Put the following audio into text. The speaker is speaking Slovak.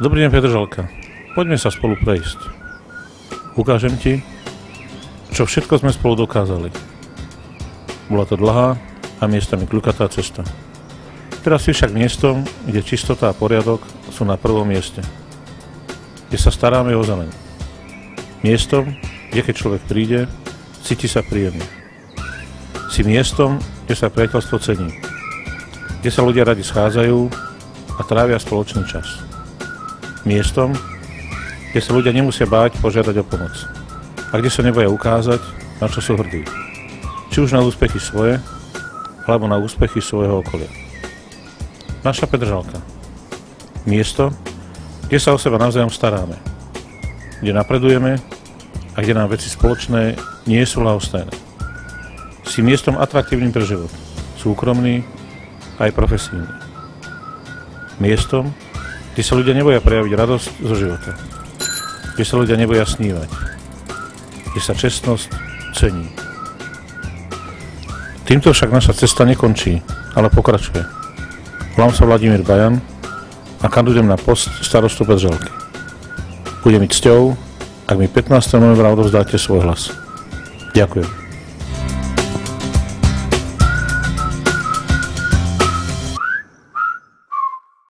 Dobrý deň, Petržalka. Poďme sa spolu prejsť. Ukážem ti, čo všetko sme spolu dokázali. Bola to dlhá a miestami kľukatá cesta. Teraz si však miestom, kde čistota a poriadok sú na prvom mieste. Kde sa staráme o zeleň. Miestom, kde keď človek príde, cíti sa príjemne. Si miestom, kde sa priateľstvo cení. Kde sa ľudia radi schádzajú a trávia spoločný čas. Miestom, kde sa ľudia nemusia báť požiadať o pomoc. A kde sa neboja ukázať, na čo sú hrdí. Či už na úspechy svoje, alebo na úspechy svojho okolia. Naša Petržalka. Miesto, kde sa o seba navzájom staráme. Kde napredujeme a kde nám veci spoločné nie sú ľahostajné. Si miestom atraktívnym pre život. Súkromný aj profesijný. Miestom, kde sa ľudia neboja prejaviť radosť zo života. Kde sa ľudia neboja snívať. Kde sa čestnosť cení. Týmto však naša cesta nekončí, ale pokračuje. Volám sa Vladimír Bajan a kandidujem na post starostu Petržalky. Bude mi cťou, ak mi 15. novembra odovzdáte svoj hlas. Ďakujem.